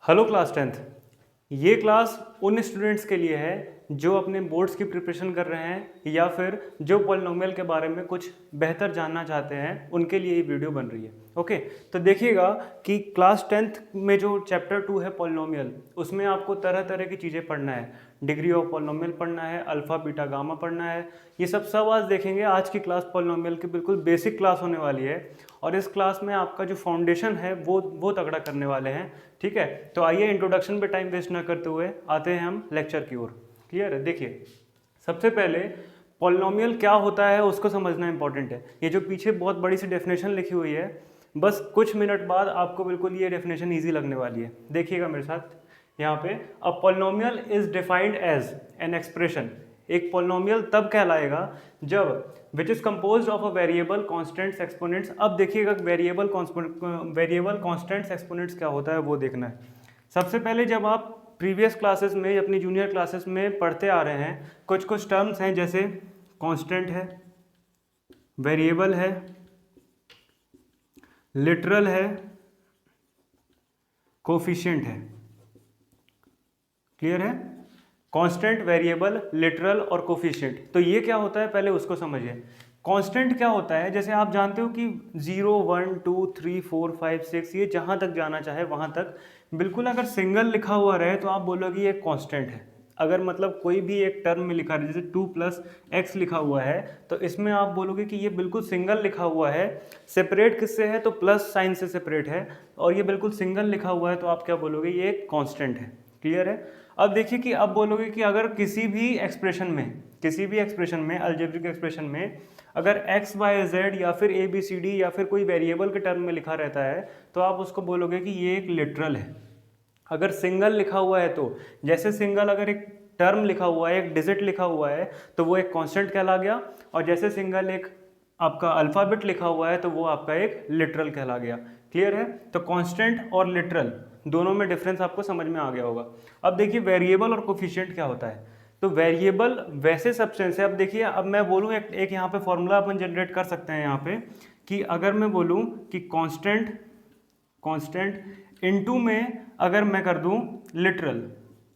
Hello class 10th। ये class उन students के लिए है जो अपने बोर्ड्स की प्रिपरेशन कर रहे हैं या फिर जो पॉलिनोमियल के बारे में कुछ बेहतर जानना चाहते हैं, उनके लिए ये वीडियो बन रही है। ओके, तो देखिएगा कि क्लास 10th में जो चैप्टर 2 है पॉलिनोमियल, उसमें आपको तरह तरह की चीज़ें पढ़ना है। डिग्री ऑफ पॉलिनोमियल पढ़ना है, अल्फ़ा बीटा गामा पढ़ना है। ये सब आज देखेंगे। आज की क्लास पॉलिनोमियल की बिल्कुल बेसिक क्लास होने वाली है और इस क्लास में आपका जो फाउंडेशन है वो तगड़ा करने वाले हैं। ठीक है, तो आइए इंट्रोडक्शन पे टाइम वेस्ट ना करते हुए आते हैं हम लेक्चर की ओर। क्लियर है? देखिए, सबसे पहले पॉलिनोमियल क्या होता है उसको समझना इंपॉर्टेंट है। ये जो पीछे बहुत बड़ी सी डेफिनेशन लिखी हुई है, बस कुछ मिनट बाद आपको बिल्कुल ये डेफिनेशन ईजी लगने वाली है। देखिएगा मेरे साथ यहाँ पे, a polynomial is defined as an expression. एक पॉलिनोमियल तब कहलाएगा जब which is composed of a variable constants exponents. अब देखिएगा वेरिएबल कॉन्स्टेंट्स एक्सपोनेंट्स क्या होता है वो देखना है। सबसे पहले जब आप प्रीवियस क्लासेस में, अपनी जूनियर क्लासेस में पढ़ते आ रहे हैं, कुछ टर्म्स हैं जैसे कांस्टेंट है, वेरिएबल है, लिटरल है, कोफिशिएंट है। क्लियर है? कांस्टेंट, वेरिएबल, लिटरल और कोफिशिएंट। तो ये क्या होता है पहले उसको समझिए। कांस्टेंट क्या होता है, जैसे आप जानते हो कि 0 1 2 3 4 5 6 ये जहाँ तक जाना चाहे वहाँ तक बिल्कुल अगर सिंगल लिखा हुआ रहे तो आप बोलोगे ये कांस्टेंट है। अगर मतलब कोई भी एक टर्म में लिखा है, जैसे 2 + x लिखा हुआ है, तो इसमें आप बोलोगे कि ये बिल्कुल सिंगल लिखा हुआ है। सेपरेट किससे है? तो प्लस साइन से सेपरेट है। और ये बिल्कुल सिंगल लिखा हुआ है तो आप क्या बोलोगे? ये एक कांस्टेंट है। क्लियर है? अब देखिए कि अब बोलोगे कि अगर किसी भी एक्सप्रेशन में अलजेब्रिक एक्सप्रेशन में अगर x y z या फिर a b c d या फिर कोई वेरिएबल के टर्म में लिखा रहता है तो आप उसको बोलोगे कि ये एक लिटरल है। अगर सिंगल लिखा हुआ है तो, जैसे सिंगल अगर एक टर्म लिखा हुआ है, एक डिजिट लिखा हुआ है, तो वो एक कांस्टेंट कहला गया। और जैसे सिंगल एक आपका अल्फ़ाबेट लिखा हुआ है तो वो आपका एक लिटरल कहला गया। क्लियर है? तो कांस्टेंट और लिटरल दोनों में डिफरेंस आपको समझ में आ गया होगा। अब देखिए वेरिएबल और कोफिशिएंट क्या होता है। तो वेरिएबल वैसे सब्सटेंस है। अब देखिए, अब मैं बोलूँ एक यहाँ पे फॉर्मूला अपन जनरेट कर सकते हैं यहाँ पे, कि अगर मैं बोलूँ कि कांस्टेंट इनटू में अगर मैं कर दूं लिटरल,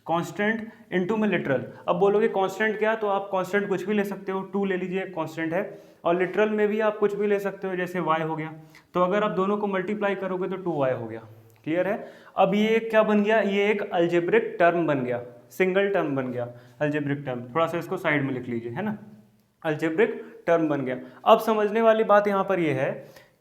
कांस्टेंट इनटू में लिटरल। अब बोलोगे कांस्टेंट क्या, तो आप कांस्टेंट कुछ भी ले सकते हो, 2 ले लीजिए, कांस्टेंट है। और लिटरल में भी आप कुछ भी ले सकते हो, जैसे y हो गया। तो अगर आप दोनों को मल्टीप्लाई करोगे तो 2y हो गया। क्लियर है? अब ये क्या बन गया? ये एक अल्जेब्रिक टर्म बन गया, सिंगल टर्म बन गया, अल्जेब्रिक टर्म। थोड़ा सा इसको साइड में लिख लीजिए, है ना, अल्जेब्रिक टर्म बन गया। अब समझने वाली बात यहाँ पर यह है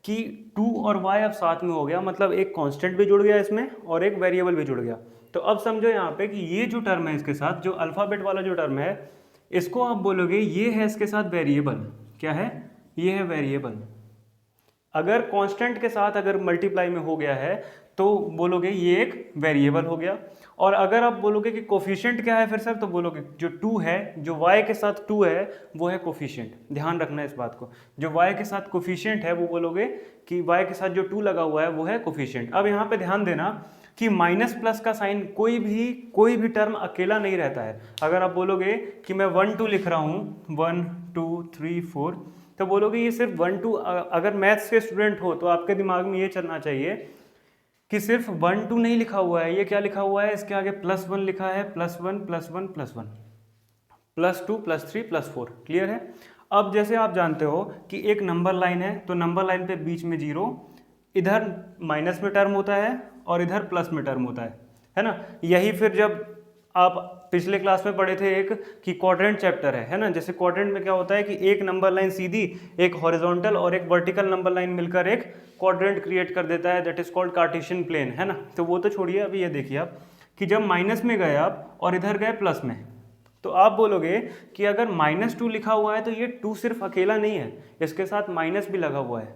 कि 2 और y अब साथ में हो गया, मतलब एक कांस्टेंट भी जुड़ गया इसमें और एक वेरिएबल भी जुड़ गया। तो अब समझो यहाँ पे कि ये जो टर्म है इसके साथ, जो अल्फ़ाबेट वाला जो टर्म है, इसको आप बोलोगे ये है इसके साथ वेरिएबल। क्या है? ये है वेरिएबल। अगर कांस्टेंट के साथ अगर मल्टीप्लाई में हो गया है तो बोलोगे ये एक वेरिएबल हो गया। और अगर आप बोलोगे कि कोफिशिएंट क्या है फिर सर, तो बोलोगे जो 2 है, जो y के साथ 2 है वो है कोफिशिएंट। ध्यान रखना है इस बात को, जो y के साथ कोफिशिएंट है वो बोलोगे कि y के साथ जो 2 लगा हुआ है वो है कोफिशिएंट। अब यहाँ पे ध्यान देना कि माइनस प्लस का साइन कोई भी टर्म अकेला नहीं रहता है। अगर आप बोलोगे कि मैं 1 2 लिख रहा हूँ, 1 2 3 4, तो बोलोगे ये सिर्फ 1 2। अगर मैथ्स के स्टूडेंट हो तो आपके दिमाग में ये चलना चाहिए कि सिर्फ 1 2 नहीं लिखा हुआ है, ये क्या लिखा हुआ है, इसके आगे +1 लिखा है, +1 +1 +1 +2 +3 +4। क्लियर है? अब जैसे आप जानते हो कि एक नंबर लाइन है, तो नंबर लाइन पे बीच में 0, इधर माइनस में टर्म होता है और इधर प्लस में टर्म होता है ना। यही फिर जब आप पिछले क्लास में पढ़े थे एक कि क्वाड्रेंट चैप्टर है ना, जैसे क्वाड्रेंट में क्या होता है कि एक नंबर लाइन सीधी, एक हॉरिजॉन्टल और एक वर्टिकल नंबर लाइन मिलकर एक क्वाड्रेंट क्रिएट कर देता है, that is called Cartesian plane, है ना। तो वो तो छोड़िए, अभी ये देखिए आप कि जब माइनस में गए आप और इधर गए प्लस में, तो आप बोलोगे कि अगर -2 लिखा हुआ है तो ये 2 सिर्फ अकेला नहीं है, इसके साथ माइनस भी लगा हुआ है।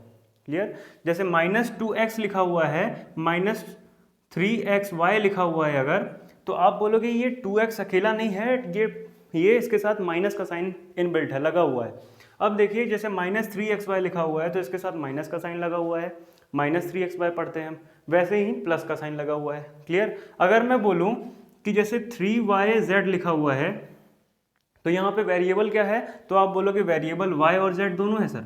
क्लियर? जैसे -2x लिखा हुआ है, -3xy लिखा हुआ है अगर, तो आप बोलोगे ये 2x अकेला नहीं है, ये इसके साथ माइनस का साइन इनबिल्ट है, लगा हुआ है। अब देखिए जैसे -3xy लिखा हुआ है तो इसके साथ माइनस का साइन लगा हुआ है, -3xy पढ़ते हैं हम, वैसे ही प्लस का साइन लगा हुआ है। क्लियर? अगर मैं बोलूँ कि जैसे 3yz लिखा हुआ है, तो यहाँ पे वेरिएबल क्या है, तो आप बोलोगे वेरिएबल y और z दोनों है सर,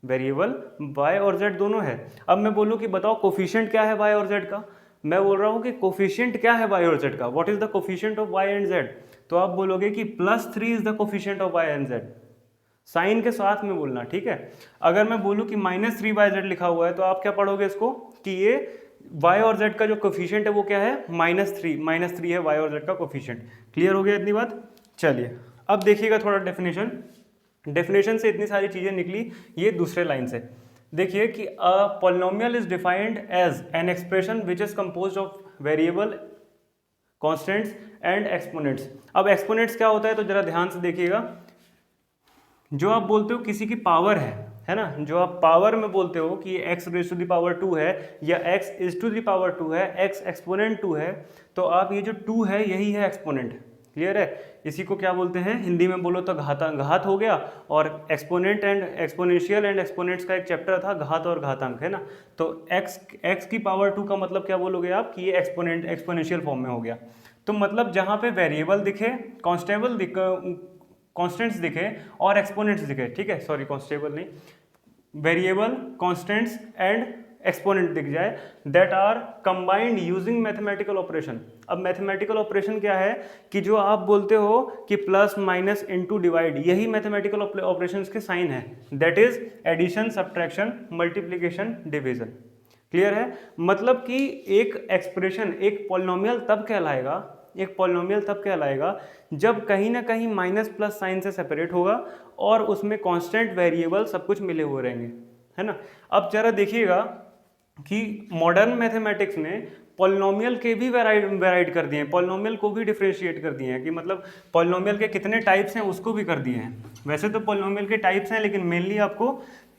वेरिएबल y और z दोनों है। अब मैं बोलूँ कि बताओ कोफिशिएंट क्या है y और z का, मैं बोल रहा हूँ कि कोफिशिएंट क्या है y और z का, what is the coefficient of y and z, तो आप बोलोगे कि +3 is the coefficient of y and z, sign के साथ में बोलना, ठीक है। अगर मैं बोलूँ कि -3/z लिखा हुआ है तो आप क्या पढ़ोगे इसको कि ये y और z का जो कोफिशिएंट है वो क्या है, -3 है y और z का कोफिशिएंट। क्लियर हो गया इतनी बात। चलिए अब देखिएगा थोड़ा डेफिनेशन से इतनी सारी चीज़ें निकली, ये दूसरे लाइन से देखिए कि a polynomial is defined as an expression which is composed of variable, constants and exponents. अब एक्सपोनेंट्स क्या होता है तो जरा ध्यान से देखिएगा, जो आप बोलते हो किसी की पावर है ना, जो आप पावर में बोलते हो कि x⁻² है या x⁻2 है, x एक्सपोनेंट 2 है, तो आप ये जो 2 है यही है एक्सपोनेंट। क्लियर है। इसी को क्या बोलते हैं हिंदी में बोलो तो घात हो गया, और exponent and exponential and exponents का एक चैप्टर था घात और घातांक, है ना। तो x की पावर 2 का मतलब क्या बोलोगे आप कि ये एक्सपोनेंशियल फॉर्म में हो गया। तो मतलब जहाँ पे वेरिएबल दिखे, कॉन्स्टेंट्स दिखे और एक्सपोनेंट्स दिखे, ठीक है, सॉरी कॉन्स्टेबल नहीं, वेरिएबल, कॉन्स्टेंट्स एंड एक्सपोनेंट दिख जाए, that are combined using mathematical operation. अब मैथमेटिकल ऑपरेशन क्या है कि जो आप बोलते हो कि प्लस माइनस इनटू डिवाइड, यही मैथमेटिकल ऑपरेशंस के साइन है, that is addition, subtraction, multiplication, division. Clear है। मतलब कि एक एक्सप्रेशन, एक पॉलिनोमियल तब कहलाएगा जब कहीं ना कहीं माइनस प्लस साइन से सेपरेट होगा और उसमें कांस्टेंट, वेरिएबल सब कुछ मिले हुए रहेंगे, है ना। अब जरा देखिएगा कि मॉडर्न मैथमेटिक्स ने पॉलिनोमियल के भी वेराइड कर दिए हैं, पॉलिनोमियल को भी डिफरेंशिएट कर दिए हैं कि मतलब पॉलिनोमियल के कितने टाइप्स हैं उसको भी कर दिए हैं। वैसे तो पॉलिनोमियल के टाइप्स हैं लेकिन मेनली आपको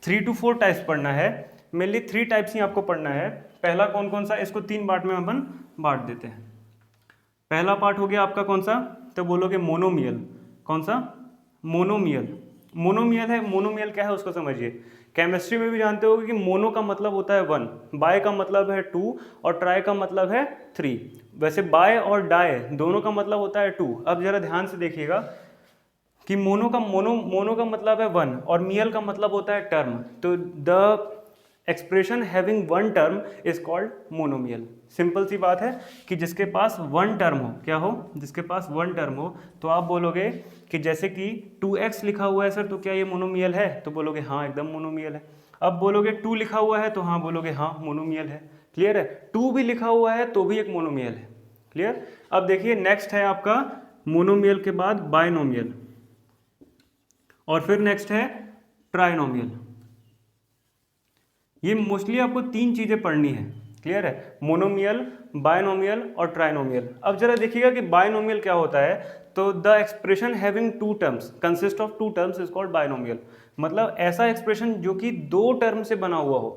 3 to 4 टाइप्स पढ़ना है, मेनली 3 टाइप्स ही आपको पढ़ना है। पहला कौन कौन सा, इसको 3 पार्ट में अपन बांट देते हैं। पहला पार्ट हो गया आपका कौन सा, तो बोलोगे मोनोमियल। कौन सा, मोनोमियल। मोनोमियल है, मोनोमियल क्या है उसको समझिए। केमिस्ट्री में भी जानते होगे कि मोनो का मतलब होता है 1, बाय का मतलब है 2 और ट्राई का मतलब है 3। वैसे बाय और डाई दोनों का मतलब होता है 2। अब जरा ध्यान से देखिएगा कि मोनो का मतलब है 1 और मियल का मतलब होता है टर्म। तो the expression having 1 term is called monomial. Simple सी बात है कि जिसके पास 1 टर्म हो, क्या हो, जिसके पास 1 टर्म हो, तो आप बोलोगे कि जैसे कि 2x लिखा हुआ है सर, तो क्या ये मोनोमियल है, तो बोलोगे हाँ एकदम मोनोमियल है। अब बोलोगे 2 लिखा हुआ है, तो हाँ बोलोगे हाँ मोनोमियल है। क्लियर है। 2 भी लिखा हुआ है तो भी एक मोनोमियल है। क्लियर। अब देखिए नेक्स्ट है आपका मोनोमियल के बाद बायनोमियल, और फिर नेक्स्ट है ट्राइनोमियल। ये मोस्टली आपको 3 चीजें पढ़नी है। क्लियर है। मोनोमियल, बायनोमियल और ट्राइनोमियल। अब जरा देखिएगा कि बायनोमियल क्या होता है, तो the expression having 2 terms consist of 2 terms is called binomial. मतलब ऐसा एक्सप्रेशन जो कि 2 टर्म से बना हुआ हो,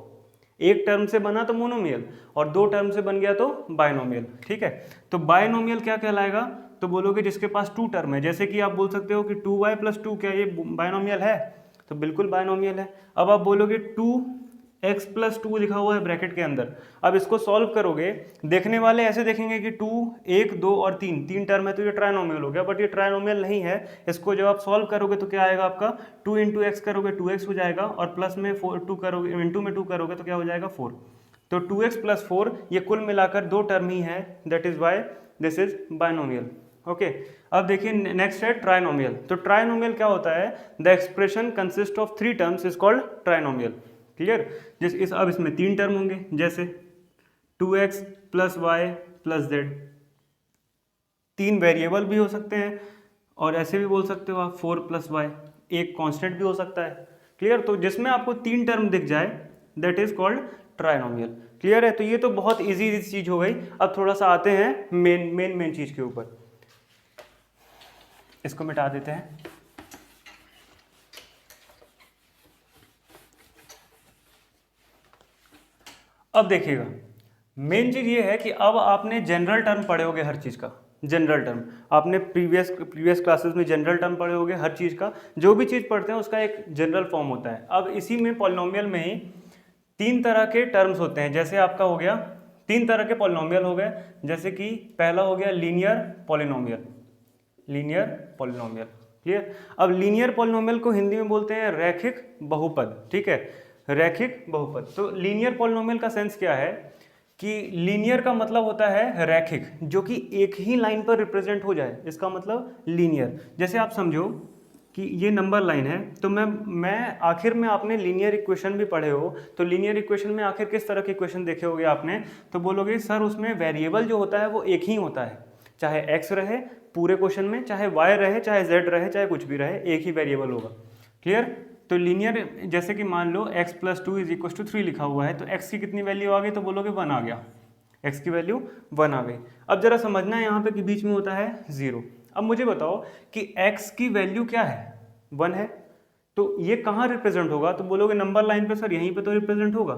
एक टर्म से बना तो मोनोमियल और 2 टर्म से बन गया तो बायनोमियल। ठीक है। तो बायनोमियल क्या कहलाएगा, तो बोलोगे जिसके पास 2 टर्म है, जैसे कि आप बोल सकते हो कि 2y + 2, क्या ये बायनोमियल है, तो बिल्कुल बायनोमियल है। अब आप बोलोगे 2x + 2 लिखा हुआ है ब्रैकेट के अंदर। अब इसको सॉल्व करोगे, देखने वाले ऐसे देखेंगे कि 2, 1, 2 और 3 टर्म है तो ये ट्राइनोमियल हो गया, बट ये ट्राइनोमियल नहीं है। इसको जब आप सॉल्व करोगे तो क्या आएगा आपका, 2 × x करोगे 2x हो जाएगा, और प्लस में 2 करोगे, इंटू में 2 करोगे तो क्या हो जाएगा 4। तो 2x + 4 ये कुल मिलाकर 2 टर्म ही है, that is why this is binomial. Okay. अब देखिए नेक्स्ट है ट्राइनोमियल। तो ट्राइनोमियल क्या होता है, the expression consist of 3 terms is called trinomial. Clear. अब इसमें 3 टर्म होंगे, जैसे 2x + y + z। 3 वेरिएबल भी हो सकते हैं और ऐसे भी बोल सकते हो आप 4 + y, एक कांस्टेंट भी हो सकता है। क्लियर। तो जिसमें आपको 3 टर्म दिख जाए that is called trinomial. Clear है। तो ये तो बहुत इजी चीज हो गई। अब थोड़ा सा आते हैं मेन चीज के ऊपर। इसको मिटा देते हैं। अब देखिएगा मेन चीज ये है कि अब आपने जनरल टर्म पढ़े होगे हर चीज का। जनरल टर्म आपने प्रीवियस क्लासेस में जनरल टर्म पढ़े होगे हर चीज का। जो भी चीज पढ़ते हैं उसका एक जनरल फॉर्म होता है। अब इसी में पॉलिनोमियल में ही 3 तरह के टर्म्स होते हैं। जैसे आपका हो गया 3 तरह के पॉलिनोमियल हो गए, जैसे कि पहला हो गया linear polynomial. Linear polynomial. Clear. अब लीनियर पॉलिनोमियल को हिंदी में बोलते हैं रैखिक बहुपद। ठीक है, रैखिक बहुपद। तो लीनियर पॉलिनोमियल का सेंस क्या है कि लीनियर का मतलब होता है रैखिक, जो कि एक ही लाइन पर रिप्रेजेंट हो जाए, इसका मतलब लीनियर। जैसे आप समझो कि ये नंबर लाइन है, तो मैं आखिर में आपने लीनियर इक्वेशन भी पढ़े हो, तो लीनियर इक्वेशन में आखिर किस तरह के इक्वेशन देखे होगे आपने, तो बोलोगे सर उसमें वेरिएबल जो होता है वो एक ही होता है, चाहे एक्स रहे पूरे क्वेश्चन में, चाहे वाई रहे, चाहे जेड रहे, चाहे कुछ भी रहे, एक ही वेरिएबल होगा। क्लियर? तो लीनियर जैसे कि मान लो x plus two is equal to 3 लिखा हुआ है, तो x की कितनी वैल्यू आ गई, तो बोलोगे 1 आ गया, x की वैल्यू 1 आ गई। अब जरा समझना है यहाँ पे कि बीच में होता है 0। अब मुझे बताओ कि x की वैल्यू क्या है, 1 है, तो ये कहाँ रिप्रेजेंट होगा, तो बोलोगे नंबर लाइन पे सर यहीं पे तो रिप्रेजेंट होगा।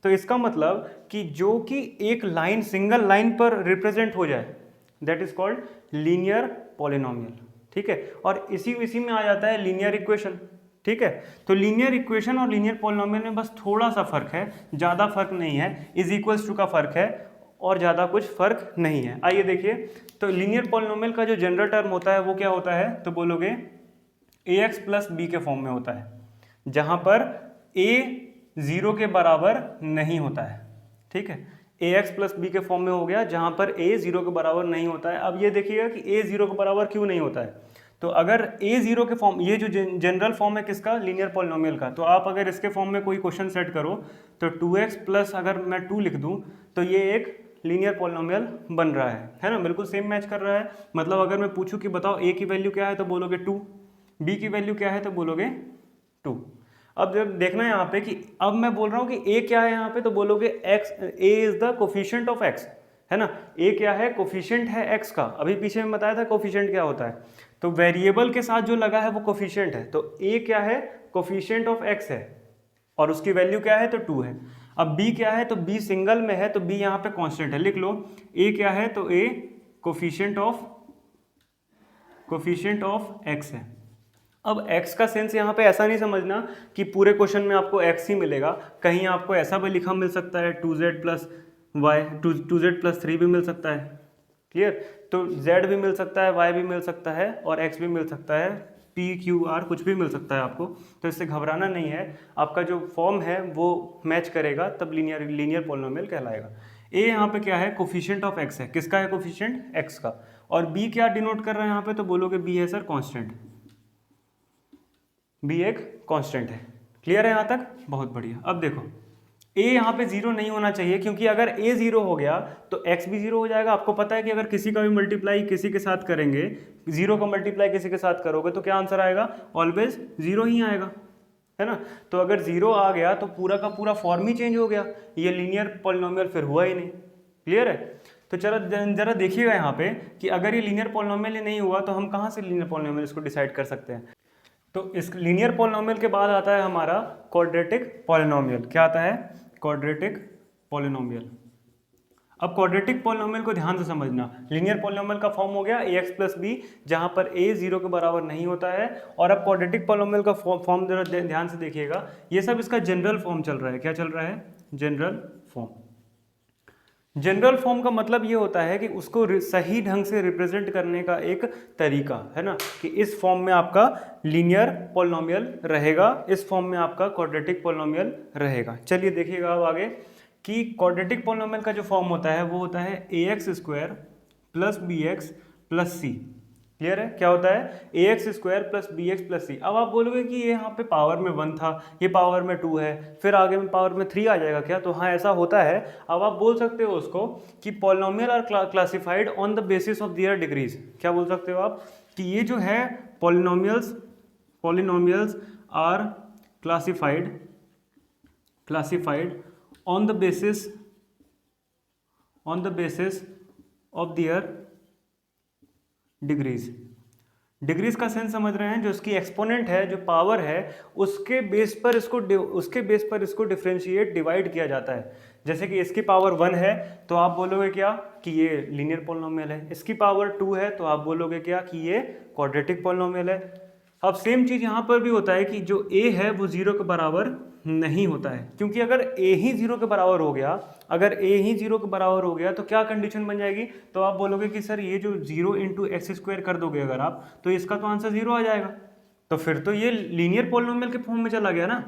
तो इसका मतलब कि जो कि एक लाइन सिंगल लाइन पर रिप्रेजेंट हो जाए that is called linear polynomial. ठीक है, और इसी में आ जाता है लीनियर इक्वेशन। ठीक है, तो लीनियर इक्वेशन और लीनियर पॉलिनोमियल में बस थोड़ा सा फर्क है, ज़्यादा फर्क नहीं है, इज इक्वल्स टू का फर्क है और ज़्यादा कुछ फर्क नहीं है। आइए देखिए, तो लीनियर पॉलिनोमियल का जो जनरल टर्म होता है वो क्या होता है, तो बोलोगे ax प्लस बी के फॉर्म में होता है, जहाँ पर a 0 के बराबर नहीं होता है। ठीक है, ax प्लस बी के फॉर्म में हो गया जहाँ पर a 0 के बराबर नहीं होता है। अब ये देखिएगा कि a 0 के बराबर क्यों नहीं होता है, तो अगर a 0 के फॉर्म, ये जो जनरल फॉर्म है किसका, लीनियर पॉलिनोमियल का, तो आप अगर इसके फॉर्म में कोई क्वेश्चन सेट करो तो 2x प्लस अगर मैं 2 लिख दूं तो ये एक लीनियर पॉलिनोमियल बन रहा है ना, बिल्कुल सेम मैच कर रहा है। मतलब अगर मैं पूछूं कि बताओ a की वैल्यू क्या है, तो बोलोगे 2, b की वैल्यू क्या है, तो बोलोगे 2। अब जब देखना है यहाँ पे कि अब मैं बोल रहा हूँ कि a क्या है यहाँ पे, तो बोलोगे x, a is the coefficient of x, है ना, a क्या है, कोफिशिएंट है x का। अभी पीछे में बताया था कोफिशिएंट क्या होता है, तो वेरिएबल के साथ जो लगा है वो कोफिशिएंट है, तो a क्या है, कोफिशिएंट ऑफ x है और उसकी वैल्यू क्या है, तो 2 है। अब b क्या है, तो b सिंगल में है, तो b यहाँ पे कांस्टेंट है, लिख लो। a क्या है, तो a कोफिशिएंट ऑफ x है। अब x का सेंस यहाँ पे ऐसा नहीं समझना कि पूरे क्वेश्चन में आपको x ही मिलेगा, कहीं आपको ऐसा भी लिखा मिल सकता है 2z plus Y, 2z plus 3 भी मिल सकता है। क्लियर? तो z भी मिल सकता है, y भी मिल सकता है और x भी मिल सकता है, p q r कुछ भी मिल सकता है आपको, तो इससे घबराना नहीं है। आपका जो फॉर्म है वो मैच करेगा तब लीनियर पॉलिनोमियल कहलाएगा। a यहाँ पे क्या है, कोफिशिएंट ऑफ x है, किसका है कोफिशिएंट, x का। और b क्या डिनोट कर रहा है यहाँ पे, तो बोलोगे b है सर कांस्टेंट, b एक कांस्टेंट है। क्लियर है यहाँ तक, बहुत बढ़िया। अब देखो a यहाँ पे 0 नहीं होना चाहिए, क्योंकि अगर a 0 हो गया तो x भी 0 हो जाएगा। आपको पता है कि अगर किसी का भी मल्टीप्लाई किसी के साथ करेंगे, 0 का मल्टीप्लाई किसी के साथ करोगे तो क्या आंसर आएगा, ऑलवेज 0 ही आएगा, है ना। तो अगर 0 आ गया तो पूरा का पूरा फॉर्म ही चेंज हो गया, ये लीनियर पॉलिनोमियल फिर हुआ ही नहीं। क्लियर है? तो चलो जरा देखिएगा यहाँ पे कि अगर ये लीनियर पॉलिनोमियल नहीं हुआ तो हम कहाँ से लीनियर पॉलिनोमियल इसको डिसाइड कर सकते हैं। तो इस लीनियर पॉलिनोमियल के बाद आता है हमारा क्वाड्रेटिक पॉलिनोमियल। क्या आता है, क्वाड्रेटिक पॉलिनोमियल। अब क्वाड्रेटिक पॉलिनोमियल को ध्यान से समझना, लीनियर पॉलिनोमियल का फॉर्म हो गया ax प्लस बी, जहां पर a 0 के बराबर नहीं होता है। और अब क्वाड्रेटिक पॉलिनोमियल का फॉर्म जरा ध्यान से देखिएगा, ये सब इसका जनरल फॉर्म चल रहा है। क्या चल रहा है, जनरल फॉर्म। जनरल फॉर्म का मतलब ये होता है कि उसको सही ढंग से रिप्रेजेंट करने का एक तरीका है ना, कि इस फॉर्म में आपका लीनियर पॉलिनोमियल रहेगा, इस फॉर्म में आपका क्वाड्रेटिक पॉलिनोमियल रहेगा। चलिए देखिएगा अब आगे कि क्वाड्रेटिक पॉलिनोमियल का जो फॉर्म होता है वो होता है ax square plus B X plus C. Clear है? क्या होता है, ax square plus B X plus C. अब आप बोलोगे कि ये यहाँ पे पावर में 1 था, ये पावर में 2 है, फिर आगे में पावर में 3 आ जाएगा क्या, तो हाँ ऐसा होता है। अब आप बोल सकते हो उसको कि polynomial are classified on the basis of their degrees. क्या बोल सकते हो आप कि ये जो है polynomials are classified on the basis of their degrees का सेंस समझ रहे हैं, जो उसकी एक्सपोनेंट है, जो पावर है, उसके बेस पर इसको डिफरेंशिएट डिवाइड किया जाता है। जैसे कि इसकी पावर 1 है तो आप बोलोगे क्या कि ये लीनियर पॉलिनोमियल है, इसकी पावर 2 है तो आप बोलोगे क्या कि ये क्वाड्रेटिक पॉलिनोमियल है। अब सेम चीज यहाँ पर भी होता है कि जो a है वो 0 के बराबर नहीं होता है, क्योंकि अगर a ही 0 के बराबर हो गया, तो क्या कंडीशन बन जाएगी, तो आप बोलोगे कि सर ये जो 0 इंटू एक्स स्क्वायर कर दोगे अगर आप, तो इसका तो आंसर 0 आ जाएगा। तो फिर तो ये लीनियर पॉलिनोमियल के फॉर्म में चला गया ना।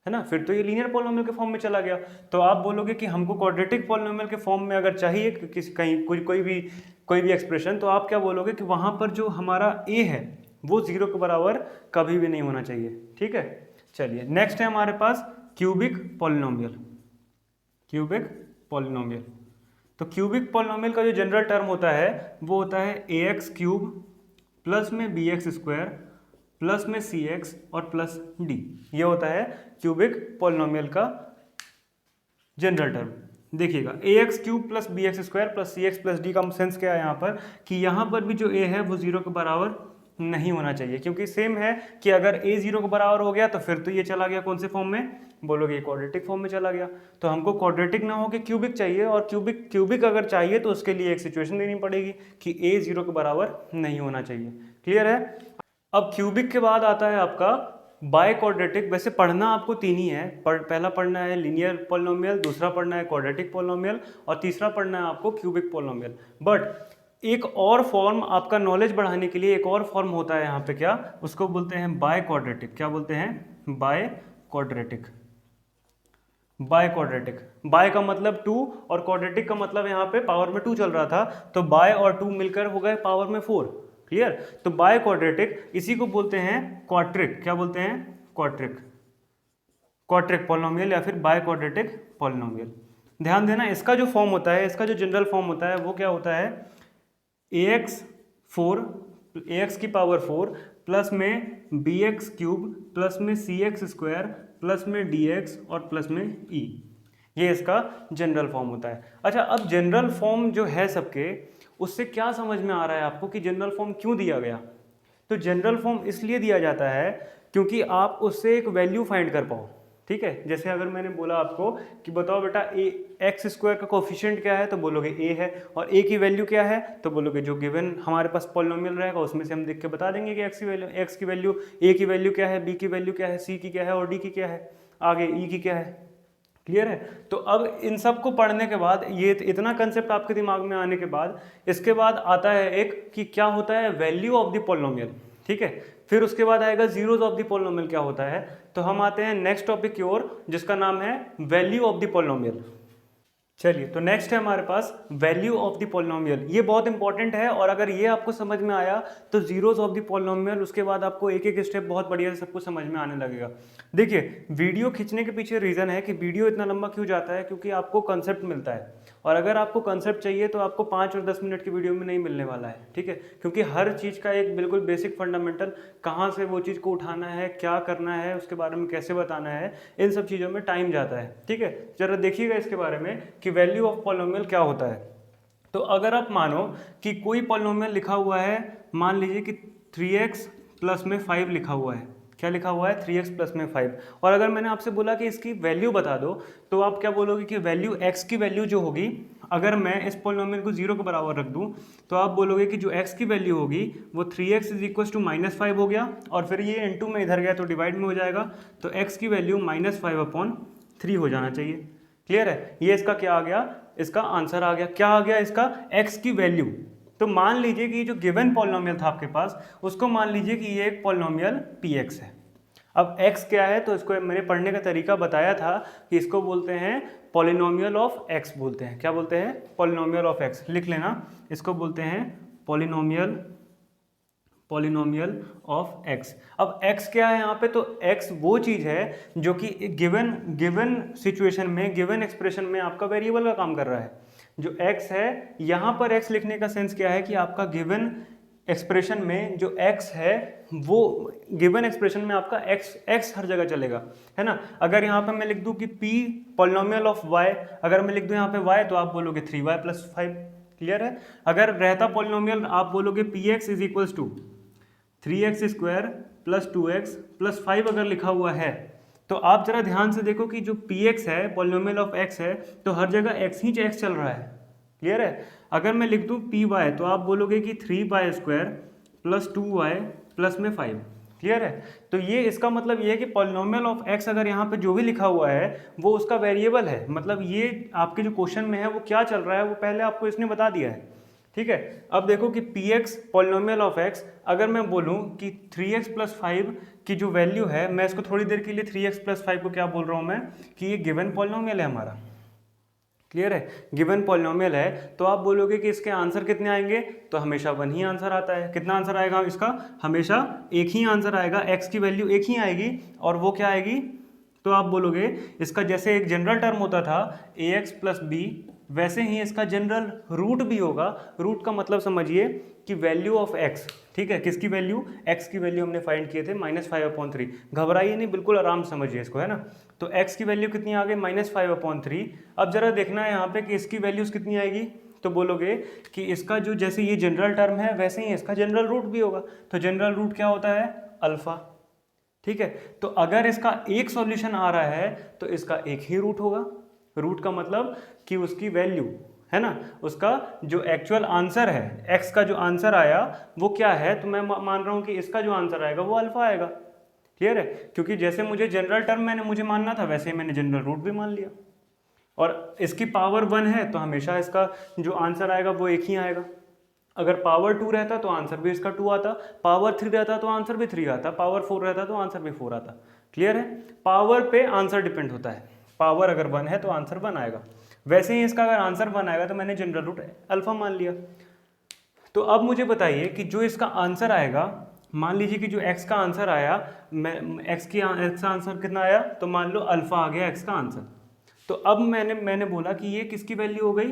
है ना, फिर तो ये लीनियर पॉलिनोमियल के फॉर्म में चला गया। तो आप बोलोगे कि हमको क्वाड्रेटिक पॉलिनोमियल के फॉर्म में अगर चाहिए किसी कहीं कोई भी एक्सप्रेशन, तो आप क्या बोलोगे कि वहाँ पर जो हमारा ए है वो 0 के बराबर कभी भी नहीं होना चाहिए। ठीक है, चलिए नेक्स्ट है हमारे पास क्यूबिक पॉलिनोमियल। क्यूबिक पॉलिनोमियल, तो क्यूबिक पॉलिनोमियल का जो जनरल टर्म होता है वो होता है ए एक्स क्यूब प्लस में बी एक्स स्क्वायर प्लस में सी एक्स और प्लस डी। ये होता है क्यूबिक पॉलिनोमियल का जनरल टर्म। देखिएगा A X cube plus B X square plus C X plus D का सेंस क्या है यहाँ पर, कि यहाँ पर भी जो ए है वो 0 के बराबर नहीं होना चाहिए, क्योंकि सेम है कि अगर ए 0 के बराबर हो गया तो फिर तो ये चला गया कौन से फॉर्म में, बोलोगे क्वाड्रेटिक फॉर्म में चला गया। तो हमको क्वाड्रेटिक ना हो के क्यूबिक चाहिए, और क्यूबिक अगर चाहिए तो उसके लिए एक सिचुएशन देनी पड़ेगी कि ए 0 के बराबर नहीं होना चाहिए। क्लियर है। अब क्यूबिक के बाद आता है आपका बाय क्वाड्रेटिक। वैसे पढ़ना आपको तीन ही है, पहला पढ़ना है लीनियर पॉलिनोमियल, दूसरा पढ़ना है क्वाड्रेटिक पॉलिनोमियल, और तीसरा पढ़ना है आपको क्यूबिक पॉलिनोमियल। बट एक और फॉर्म आपका नॉलेज बढ़ाने के लिए एक और फॉर्म होता है यहाँ पे, क्या उसको बोलते हैं बाय क्वाड्रेटिक। क्या बोलते हैं, biquadratic. Biquadratic, bi का मतलब 2 और क्वाड्रेटिक का मतलब यहाँ पे पावर में 2 चल रहा था, तो बाय और 2 मिलकर हो गए पावर में 4। क्लियर। तो बाय क्वाड्रेटिक, इसी को बोलते हैं क्वाट्रिक। क्या बोलते हैं, क्वाट्रिक। क्वाट्रिक पॉलिनोमियल या फिर बाय क्वाड्रेटिक पॉलिनोमियल। ध्यान देना, इसका जो फॉर्म होता है, इसका जो जनरल फॉर्म होता है वो क्या होता है, ax की पावर 4 प्लस में bx क्यूब प्लस में cx स्क्वायर प्लस में dx और प्लस में e। ये इसका जनरल फॉर्म होता है। अच्छा, अब जनरल फॉर्म जो है सबके, उससे क्या समझ में आ रहा है आपको कि जनरल फॉर्म क्यों दिया गया। तो जनरल फॉर्म इसलिए दिया जाता है क्योंकि आप उससे एक वैल्यू फाइंड कर पाओ। ठीक है, जैसे अगर मैंने बोला आपको कि बताओ बेटा ए एक्स स्क्वायर का कोफिशिएंट क्या है, तो बोलोगे ए है, और ए की वैल्यू क्या है, तो बोलोगे जो गिवन हमारे पास पॉलिनोमियल रहेगा उसमें से हम देख के बता देंगे कि एक्स की वैल्यू ए की वैल्यू क्या है, बी की वैल्यू क्या है, सी की क्या है और डी की क्या है, आगे ई की क्या है। क्लियर है। तो अब इन सब को पढ़ने के बाद, ये इतना कंसेप्ट आपके दिमाग में आने के बाद, इसके बाद आता है एक कि क्या होता है वैल्यू ऑफ द पॉलिनोमियल। ठीक है, फिर उसके बाद आएगा जीरोज ऑफ द पॉलिनोमियल क्या होता है। तो हम आते हैं नेक्स्ट टॉपिक की ओर, जिसका नाम है वैल्यू ऑफ द पॉलिनोमियल। चलिए, तो नेक्स्ट है हमारे पास वैल्यू ऑफ द पॉलिनोमियल। ये बहुत इंपॉर्टेंट है, और अगर ये आपको समझ में आया तो जीरोज ऑफ द पॉलिनोमियल, उसके बाद आपको एक एक स्टेप बहुत बढ़िया से सब कुछ समझ में आने लगेगा। देखिए, वीडियो खींचने के पीछे रीज़न है कि वीडियो इतना लंबा क्यों जाता है, क्योंकि आपको कंसेप्ट मिलता है, और अगर आपको कंसेप्ट चाहिए तो आपको 5 और 10 मिनट की वीडियो में नहीं मिलने वाला है। ठीक है, क्योंकि हर चीज़ का एक बिल्कुल बेसिक फंडामेंटल, कहाँ से वो चीज़ को उठाना है, क्या करना है, उसके बारे में कैसे बताना है, इन सब चीज़ों में टाइम जाता है। ठीक है, जरा देखिएगा इसके बारे में कि वैल्यू ऑफ पॉलिनोमियल क्या होता है। तो अगर आप मानो कि कोई पॉलिनोमियल लिखा हुआ है, मान लीजिए कि 3x प्लस में 5 लिखा हुआ है। क्या लिखा हुआ है, 3x प्लस में 5, और अगर मैंने आपसे बोला कि इसकी वैल्यू बता दो, तो आप क्या बोलोगे कि वैल्यू x की वैल्यू जो होगी, अगर मैं इस पॉलिनोमियल को 0 के बराबर रख दूं, तो आप बोलोगे कि जो x की वैल्यू होगी वो 3x इज इक्वल टू -5 हो गया, और फिर ये इनटू में इधर गया तो डिवाइड में हो जाएगा, तो x की वैल्यू -5/3 हो जाना चाहिए। क्लियर है, ये इसका क्या आ गया, इसका आंसर आ गया। क्या आ गया इसका, x की वैल्यू। तो मान लीजिए कि जो गिवन पॉलिनोमियल था आपके पास, उसको मान लीजिए कि ये एक पॉलिनोमियल px है। अब x क्या है, तो इसको मैंने पढ़ने का तरीका बताया था कि इसको बोलते हैं पॉलिनोमियल ऑफ x बोलते हैं। क्या बोलते हैं, पॉलिनोमियल ऑफ x। लिख लेना, इसको बोलते हैं पॉलिनोमियल ऑफ x। अब x क्या है यहाँ पे, तो x वो चीज़ है जो कि गिवन सिचुएशन में, गिवन एक्सप्रेशन में आपका वेरिएबल का काम कर रहा है। जो x है, यहाँ पर x लिखने का सेंस क्या है कि आपका गिवन एक्सप्रेशन में जो x है, वो गिवन एक्सप्रेशन में आपका x हर जगह चलेगा, है ना। अगर यहाँ पे मैं लिख दूँ कि p पॉलिनोमियल ऑफ y, अगर मैं लिख दूँ यहाँ पे y, तो आप बोलोगे 3y + 5। क्लियर है। अगर रहता पॉलिनोमियल, आप बोलोगे px is equals to 3x square plus 2x plus 5 अगर लिखा हुआ है, तो आप जरा ध्यान से देखो कि जो px है, पॉलिनोमियल ऑफ x है, तो हर जगह x ही x चल रहा है। क्लियर है। अगर मैं लिख दूं py, तो आप बोलोगे कि 3y square plus 2y plus में 5। क्लियर है। तो ये इसका मतलब ये है कि पॉलिनोमियल ऑफ x अगर यहाँ पे जो भी लिखा हुआ है वो उसका वेरिएबल है। मतलब ये आपके जो क्वेश्चन में है वो क्या चल रहा है वो पहले आपको इसने बता दिया है। ठीक है। अब देखो कि px पॉलिनोमियल ऑफ x, अगर मैं बोलूं कि 3x प्लस 5 की जो वैल्यू है, मैं इसको थोड़ी देर के लिए 3x प्लस 5 को क्या बोल रहा हूं मैं कि ये गिवन पॉलिनोमियल है हमारा। क्लियर है, गिवन पॉलिनोमियल है, तो आप बोलोगे कि इसके आंसर कितने आएंगे, तो हमेशा वन ही आंसर आता है। कितना आंसर आएगा इसका, हमेशा एक ही आंसर आएगा, x की वैल्यू एक ही आएगी, और वो क्या आएगी, तो आप बोलोगे इसका जैसे एक जनरल टर्म होता था ax प्लस बी, वैसे ही इसका जनरल रूट भी होगा। रूट का मतलब समझिए कि वैल्यू ऑफ x, ठीक है, किसकी वैल्यू, x की वैल्यू हमने फाइंड किए थे -5/3। घबराइए नहीं, बिल्कुल आराम से समझिए इसको, है ना। तो x की वैल्यू कितनी आ गई, -5/3। अब जरा देखना है यहाँ पे कि इसकी वैल्यूज कितनी आएगी, तो बोलोगे कि इसका जो जैसे ये जनरल टर्म है वैसे ही इसका जनरल रूट भी होगा। तो जनरल रूट क्या होता है, अल्फा। ठीक है, तो अगर इसका एक सॉल्यूशन आ रहा है तो इसका एक ही रूट होगा। रूट का मतलब कि उसकी वैल्यू, है ना, उसका जो एक्चुअल आंसर है, x का जो आंसर आया वो क्या है, तो मैं मान रहा हूं कि इसका जो आंसर आएगा वो अल्फा आएगा। क्लियर है, क्योंकि जैसे मुझे जनरल टर्म मुझे मानना था, वैसे ही मैंने जनरल रूट भी मान लिया। और इसकी पावर 1 है तो हमेशा इसका जो आंसर आएगा वो एक ही आएगा। अगर पावर 2 रहता तो आंसर भी इसका 2 आता, पावर 3 रहता तो आंसर भी 3 आता, पावर 4 रहता तो आंसर भी 4 आता। क्लियर है, पावर पे आंसर डिपेंड होता है। पावर अगर 1 है तो आंसर 1 आएगा, वैसे ही इसका अगर आंसर 1 आएगा तो मैंने जनरल रूट अल्फा मान लिया। तो अब मुझे बताइए कि जो इसका आंसर आएगा, मान लीजिए कि जो x का आंसर आया, x का आंसर कितना आया, तो मान लो अल्फा आ गया x का आंसर। तो अब मैंने बोला कि ये किसकी वैल्यू हो गई,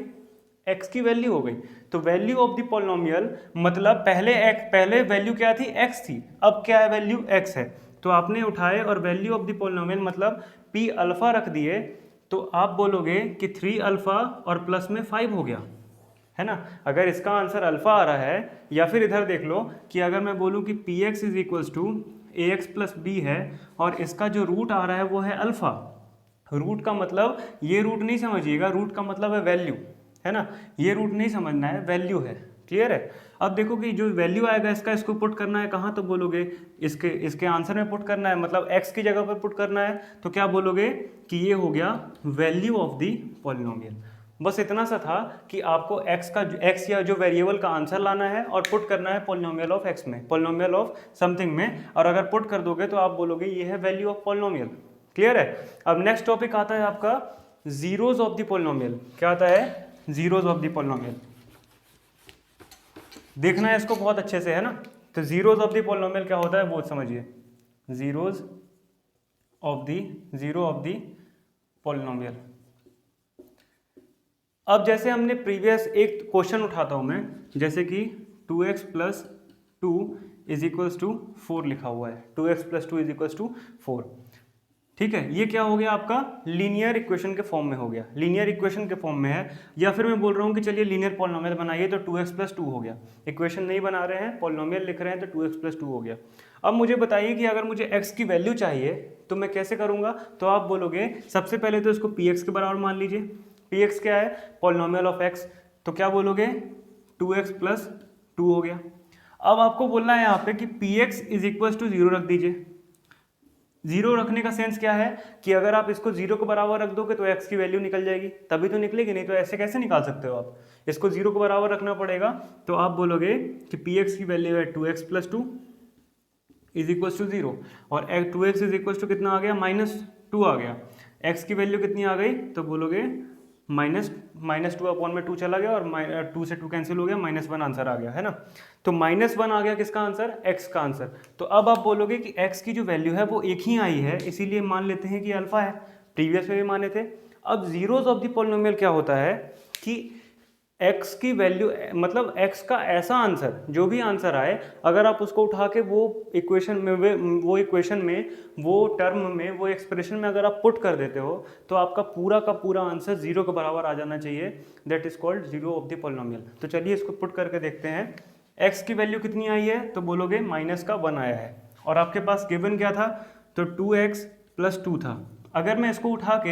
x की वैल्यू हो गई। तो वैल्यू ऑफ द पॉलिनोमियल मतलब पहले वैल्यू क्या थी, x थी, अब क्या है, वैल्यू x है। तो आपने उठाए और वैल्यू ऑफ द पॉलिनोमियल मतलब p अल्फा रख दिए, तो आप बोलोगे कि 3 अल्फा और प्लस में 5 हो गया, है ना। अगर इसका आंसर अल्फा आ रहा है, या फिर इधर देख लो कि अगर मैं बोलूं कि px is equals to ax plus b है, और इसका जो रूट आ रहा है वो है अल्फा। रूट का मतलब ये रूट नहीं समझिएगा, रूट का मतलब है वैल्यू, है ना, ये रूट नहीं समझना है, वैल्यू है। क्लियर है। अब देखो कि जो वैल्यू आएगा इसका, इसको पुट करना है कहाँ, तो बोलोगे इसके आंसर में पुट करना है, मतलब x की जगह पर पुट करना है। तो क्या बोलोगे कि ये हो गया वैल्यू ऑफ द पॉलिनोमियल। बस इतना सा था कि आपको x या जो वेरिएबल का आंसर लाना है और पुट करना है पॉलिनोमियल ऑफ x में, पॉलिनोमियल ऑफ समथिंग में, और अगर पुट कर दोगे तो आप बोलोगे ये है वैल्यू ऑफ पॉलिनोमियल। क्लियर है। अब नेक्स्ट टॉपिक आता है आपका जीरोज ऑफ द पॉलिनोमियल। क्या आता है, जीरोज ऑफ द पॉलिनोमियल। देखना है इसको बहुत अच्छे से, है ना। तो जीरोज ऑफ द पॉलिनोमियल क्या होता है वो समझिए, जीरो ऑफ द पॉलिनोमियल। अब जैसे हमने प्रीवियस एक क्वेश्चन उठाता हूं मैं, जैसे कि 2x plus 2 is equals to 4 लिखा हुआ है, 2x plus 2 is equals to 4। ठीक है, ये क्या हो गया आपका, लीनियर इक्वेशन के फॉर्म में हो गया, लीनियर इक्वेशन के फॉर्म में है। या फिर मैं बोल रहा हूँ कि चलिए लीनियर पॉलिनोमियल बनाइए, तो 2x प्लस 2 हो गया। इक्वेशन नहीं बना रहे हैं, पॉलिनोमियल लिख रहे हैं, तो 2x प्लस 2 हो गया। अब मुझे बताइए कि अगर मुझे x की वैल्यू चाहिए तो मैं कैसे करूँगा, तो आप बोलोगे सबसे पहले तो इसको px के बराबर मान लीजिए। px क्या है, पॉलिनोमियल ऑफ x, तो क्या बोलोगे 2x प्लस 2 हो गया। अब आपको बोलना है यहाँ पे कि px इज इक्वल टू 0 रख दीजिए। जीरो रखने का सेंस क्या है कि अगर आप इसको 0 के बराबर रख दोगे तो x की वैल्यू निकल जाएगी, तभी तो निकलेगी, नहीं तो ऐसे कैसे निकाल सकते हो आप, इसको 0 के बराबर रखना पड़ेगा। तो आप बोलोगे कि px की वैल्यू है 2x plus 2 is equal to 0, और 2x इज इक्वल टू कितना आ गया, -2 आ गया। x की वैल्यू कितनी आ गई, तो बोलोगे -2 अपॉन में 2 चला गया, और 2 से 2 कैंसिल हो गया, -1 आंसर आ गया, है ना। तो -1 आ गया किसका आंसर, x का आंसर। तो अब आप बोलोगे कि x की जो वैल्यू है वो एक ही आई है, इसीलिए मान लेते हैं कि अल्फा है, प्रीवियस में भी माने थे। अब जीरोज ऑफ द पॉलिनोमियल क्या होता है कि x की वैल्यू मतलब x का ऐसा आंसर, जो भी आंसर आए, अगर आप उसको उठा के वो इक्वेशन में वो टर्म में वो एक्सप्रेशन में अगर आप पुट कर देते हो तो आपका पूरा का पूरा आंसर 0 के बराबर आ जाना चाहिए। That is called zero of the polynomial. तो चलिए इसको पुट करके देखते हैं। x की वैल्यू कितनी आई है, तो बोलोगे -1 आया है, और आपके पास गिवन क्या था, तो 2x प्लस 2 था। अगर मैं इसको उठा के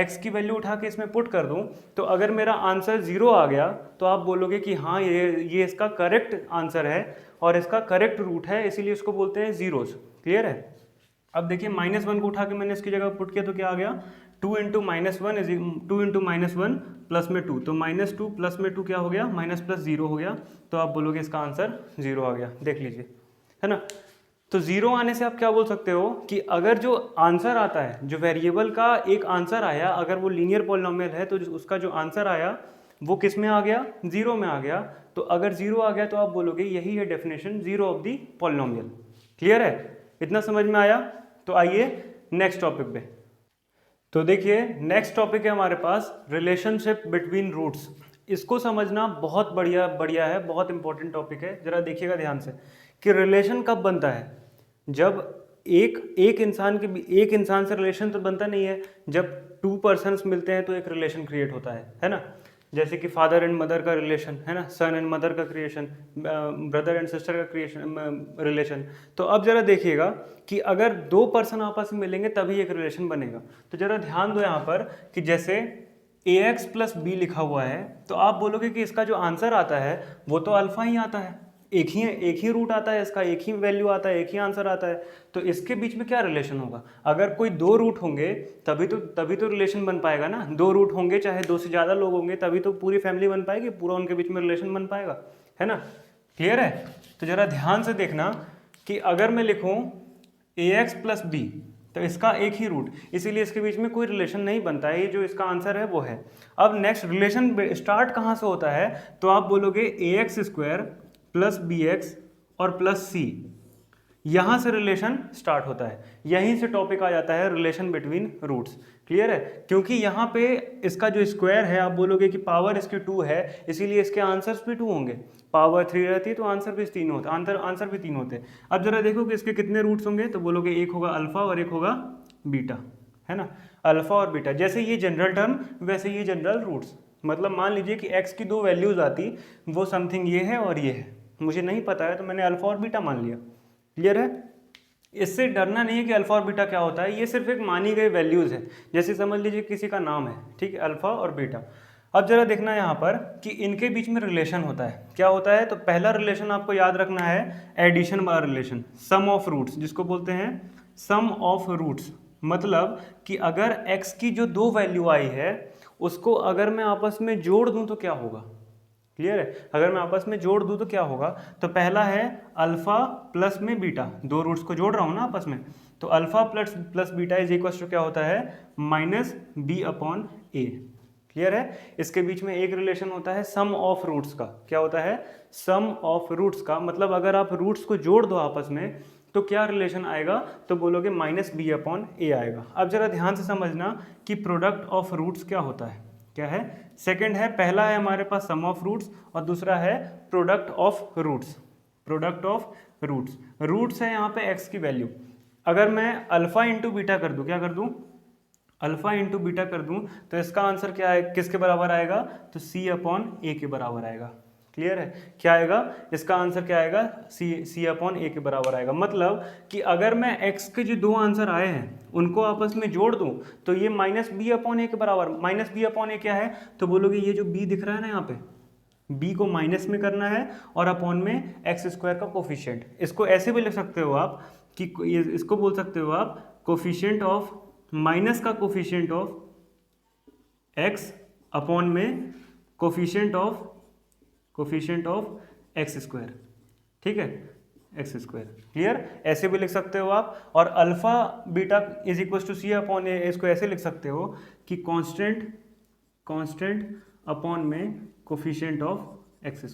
x की वैल्यू उठा के इसमें पुट कर दूं, तो अगर मेरा आंसर 0 आ गया तो आप बोलोगे कि हाँ ये इसका करेक्ट आंसर है और इसका करेक्ट रूट है, इसीलिए इसको बोलते हैं जीरोस। क्लियर है। अब देखिए -1 को उठा के मैंने इसकी जगह पुट किया तो क्या आ गया, 2 into minus one is 2 into minus one plus में 2, तो -2 प्लस में 2 क्या हो गया, माइनस प्लस 0 हो गया, तो आप बोलोगे इसका आंसर 0 आ गया। देख लीजिए, है ना। तो 0 आने से आप क्या बोल सकते हो कि अगर जो आंसर आता है, जो वेरिएबल का एक आंसर आया, अगर वो लीनियर पॉलिनोमियल है तो उसका जो आंसर आया वो किस में आ गया, 0 में आ गया। तो अगर 0 आ गया तो आप बोलोगे यही है definition 0 of the polynomial. Clear है, इतना समझ में आया। तो आइए नेक्स्ट टॉपिक पे। तो देखिए नेक्स्ट टॉपिक है हमारे पास रिलेशनशिप बिटवीन रूट्स। इसको समझना बहुत बढ़िया है, बहुत इंपॉर्टेंट टॉपिक है। जरा देखिएगा ध्यान से कि रिलेशन कब बनता है, जब एक इंसान से रिलेशन तो बनता नहीं है, जब 2 पर्सन्स मिलते हैं तो एक रिलेशन क्रिएट होता है ना। जैसे कि फादर एंड मदर का रिलेशन, है ना, सन एंड मदर का क्रिएशन, ब्रदर एंड सिस्टर का क्रिएशन, रिलेशन। तो अब जरा देखिएगा कि अगर 2 पर्सन आपस में मिलेंगे तभी एक रिलेशन बनेगा। तो जरा ध्यान दो यहाँ पर कि जैसे ax प्लस बी लिखा हुआ है, तो आप बोलोगे कि इसका जो आंसर आता है वो तो अल्फा ही आता है, एक ही रूट आता है इसका, एक ही वैल्यू आता है, एक ही आंसर आता है। तो इसके बीच में क्या रिलेशन होगा, अगर कोई 2 रूट होंगे तभी तो रिलेशन बन पाएगा ना। 2 रूट होंगे, चाहे 2 से ज़्यादा लोग होंगे, तभी तो पूरी फैमिली बन पाएगी, पूरा उनके बीच में रिलेशन बन पाएगा, है ना। क्लियर है। तो जरा ध्यान से देखना कि अगर मैं लिखूँ ax प्लस बी, तो इसका एक ही रूट, इसीलिए इसके बीच में कोई रिलेशन नहीं बनता है। ये जो इसका आंसर है वो है। अब नेक्स्ट रिलेशन स्टार्ट कहाँ से होता है, तो आप बोलोगे ax square plus B x और प्लस सी, यहां से रिलेशन स्टार्ट होता है, यहीं से टॉपिक आ जाता है रिलेशन बिटवीन रूट्स। क्लियर है, क्योंकि यहाँ पे इसका जो स्क्वायर है, आप बोलोगे कि पावर इसकी 2 है, इसीलिए इसके आंसर्स भी 2 होंगे। पावर 3 रहती है तो आंसर भी 3 होता, आंसर भी 3 होते। अब जरा देखो कि इसके कितने रूट्स होंगे, तो बोलोगे एक होगा अल्फा और एक होगा बीटा, है ना। अल्फा और बीटा, जैसे ये जनरल टर्म वैसे ये जनरल रूट्स। मतलब मान लीजिए कि x की 2 वैल्यूज आती, वो समथिंग ये है और ये है, मुझे नहीं पता है तो मैंने अल्फा और बीटा मान लिया। क्लियर है, इससे डरना नहीं है कि अल्फा और बीटा क्या होता है, ये सिर्फ एक मानी गई वैल्यूज है। जैसे समझ लीजिए किसी का नाम है, ठीक है, अल्फा और बीटा। अब जरा देखना यहाँ पर कि इनके बीच में रिलेशन होता है, क्या होता है। तो पहला रिलेशन आपको याद रखना है एडिशन वाला रिलेशन, सम ऑफ रूट्स, जिसको बोलते हैं सम ऑफ रूट्स। मतलब कि अगर x की जो 2 वैल्यू आई है उसको अगर मैं आपस में जोड़ दूं तो क्या होगा। क्लियर है, अगर मैं आपस में जोड़ दूं तो क्या होगा। तो पहला है अल्फा प्लस में बीटा, 2 रूट्स को जोड़ रहा हूं ना आपस में, तो alpha plus beta is equal to क्या होता है, minus B upon a. Clear है, इसके बीच में एक रिलेशन होता है सम ऑफ रूट्स का, क्या होता है, सम ऑफ रूट्स का। मतलब अगर आप रूट्स को जोड़ दो आपस में तो क्या रिलेशन आएगा, तो बोलोगे माइनस बी अपॉन ए आएगा। अब जरा ध्यान से समझना कि प्रोडक्ट ऑफ रूट्स क्या होता है, क्या है। सेकंड है, पहला है हमारे पास सम ऑफ रूट्स और दूसरा है product of roots. Product of roots, roots है यहाँ पे एक्स की वैल्यू। अगर मैं अल्फा इंटू बीटा कर दूं, क्या कर दूं, अल्फा इंटू बीटा कर दूं, तो इसका आंसर क्या है, किसके बराबर आएगा, तो सी अपॉन ए के बराबर आएगा। क्लियर है, क्या आएगा, इसका आंसर क्या आएगा, सी अपॉन ए के बराबर आएगा। मतलब कि अगर मैं x के जो 2 आंसर आए हैं उनको आपस में जोड़ दूं तो ये माइनस बी अपॉन ए के बराबर। माइनस बी अपॉन ए क्या है, तो बोलोगे ये जो b दिख रहा है ना यहाँ पे, b को माइनस में करना है और अपॉन में एक्स स्क्वायर का कोफिशिएंट। इसको ऐसे भी लिख सकते हो आप कि इसको बोल सकते हो आप कोफिशिएंट ऑफ, माइनस का कोफिशिएंट ऑफ x अपॉन में कोफिशिएंट ऑफ एक्स स्क्वायर, ठीक है, एक्स स्क्वायर। क्लियर, ऐसे भी लिख सकते हो आप। और alpha beta is equal to C upon A, इसको ऐसे लिख सकते हो कि कांस्टेंट अपॉन में कोफिशिएंट ऑफ एक्स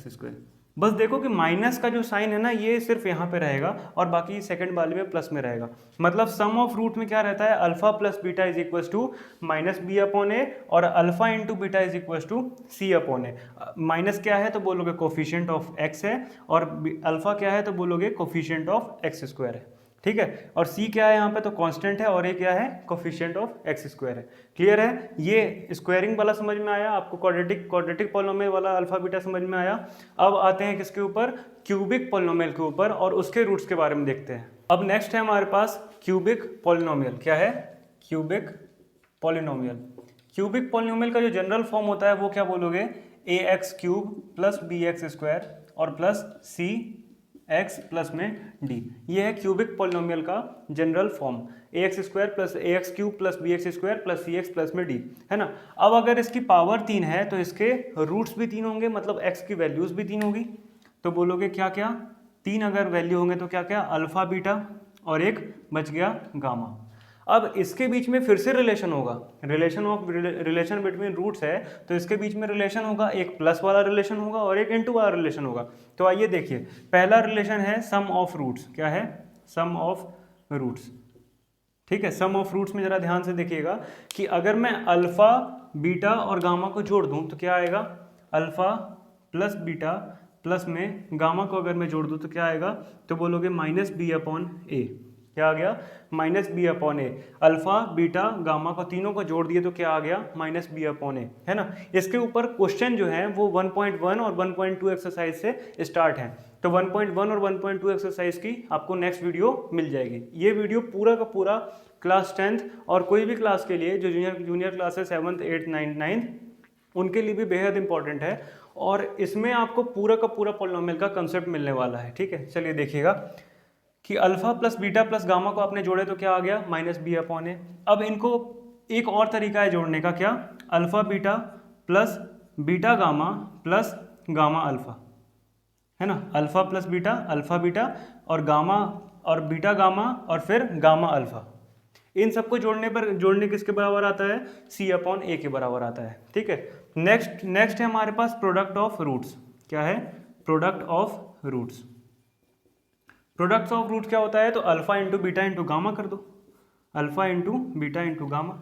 स्क्वायर। बस देखो कि माइनस का जो साइन है ना ये सिर्फ यहाँ पे रहेगा और बाकी सेकंड वाले में प्लस में रहेगा। मतलब सम ऑफ रूट में क्या रहता है, alpha plus beta is equal to minus B upon A और alpha into beta is equal to C upon A. Minus क्या है तो बोलोगे कोफिशिएंट ऑफ एक्स है और अल्फा क्या है तो बोलोगे कोफिशिएंट ऑफ एक्स स्क्वायर है, ठीक है। और c क्या है यहाँ पे, तो कांस्टेंट है और ये क्या है, कोफिशिएंट ऑफ एक्स स्क्वायर है। क्लियर है, ये स्क्वायरिंग वाला समझ में आया आपको, क्वाड्रेटिक पॉलिनोमियल वाला अल्फा बीटा समझ में आया। अब आते हैं किसके ऊपर, क्यूबिक पॉलिनोमियल के ऊपर और उसके रूट्स के बारे में देखते हैं। अब नेक्स्ट है हमारे पास क्यूबिक पॉलिनोमियल। क्या है, क्यूबिक पॉलिनोमियल। क्यूबिक पॉलिनोमियल का जो जनरल फॉर्म होता है वो क्या बोलोगे, ax cube plus bx square और प्लस c एक्स प्लस में डी। ये है क्यूबिक पॉलिनोमियल का general form, A X square plus A X cube plus B X square plus C X plus में डी, है ना। अब अगर इसकी पावर 3 है तो इसके रूट्स भी 3 होंगे, मतलब एक्स की वैल्यूज भी 3 होगी। तो बोलोगे क्या क्या, 3 अगर वैल्यू होंगे तो क्या क्या, अल्फा बीटा और एक बच गया गामा। अब इसके बीच में फिर से रिलेशन होगा, रिलेशन बिटवीन रूट्स है तो इसके बीच में रिलेशन होगा, एक प्लस वाला रिलेशन होगा और एक इनटू वाला रिलेशन होगा। तो आइए देखिए, पहला रिलेशन है सम ऑफ रूट्स। क्या है, सम ऑफ रूट्स। ठीक है, सम ऑफ रूट्स में जरा ध्यान से देखिएगा कि अगर मैं अल्फा बीटा और गामा को जोड़ दूं तो क्या आएगा, अल्फा प्लस बीटा प्लस में गामा को अगर मैं जोड़ दूं तो क्या आएगा, तो बोलोगे माइनस बी अपॉन ए। क्या आ गया, माइनस बी अपॉन ए। अल्फा बीटा गामा को तीनों को जोड़ दिए तो क्या आ गया, माइनस बी अपॉन ए, है ना। इसके ऊपर क्वेश्चन जो है वो 1.1 और 1.2 एक्सरसाइज से स्टार्ट है। तो 1.1 और 1.2 एक्सरसाइज की आपको नेक्स्ट वीडियो मिल जाएगी। ये वीडियो पूरा का पूरा क्लास 10th और कोई भी क्लास के लिए जो junior classes 7th 8th 9th 9th उनके लिए भी बेहद इंपॉर्टेंट है, और इसमें आपको पूरा का पूरा पॉलिनोमियल का कंसेप्ट मिलने वाला है। ठीक है, चलिए देखिएगा कि alpha plus beta plus gamma को आपने जोड़े तो क्या आ गया, माइनस बी अपॉन ए। अब इनको एक और तरीका है जोड़ने का, क्या, alpha beta plus beta gamma plus gamma alpha, है ना। Alpha plus beta, alpha beta और गामा और बीटा गामा और फिर गामा अल्फा, इन सबको जोड़ने किसके बराबर आता है, सी अपॉन ए के बराबर आता है। ठीक है, नेक्स्ट है हमारे पास प्रोडक्ट ऑफ रूट्स। क्या है, product of roots. Products of root क्या होता है, तो alpha into beta into gamma कर दो, alpha into beta into gamma.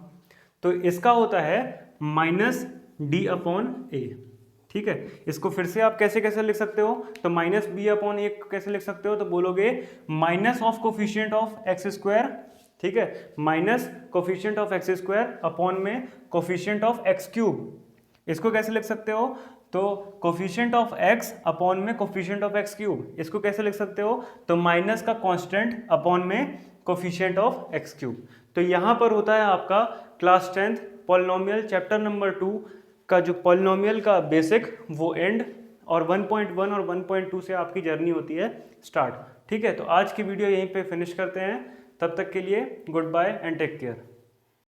तो इसका होता है माइनस डी अपॉन ए। ठीक है, इसको फिर से आप कैसे कैसे लिख सकते हो, तो माइनस बी अपॉन ए कैसे लिख सकते हो, तो बोलोगे minus of coefficient of X square. ठीक है, minus coefficient of X square upon में कोफिशिएंट ऑफ एक्स क्यूब। इसको कैसे लिख सकते हो, तो कोफिशिएंट ऑफ एक्स अपॉन में कोफिशिएंट ऑफ एक्स क्यूब। इसको कैसे लिख सकते हो, तो माइनस का कांस्टेंट अपॉन में कोफिशिएंट ऑफ एक्स क्यूब। तो यहाँ पर होता है आपका class 10th polynomial chapter number 2 का जो पॉलिनोमियल का बेसिक वो एंड, और 1.1 और 1.2 से आपकी जर्नी होती है स्टार्ट। ठीक है, तो आज की वीडियो यहीं पे फिनिश करते हैं। तब तक के लिए goodbye and take care.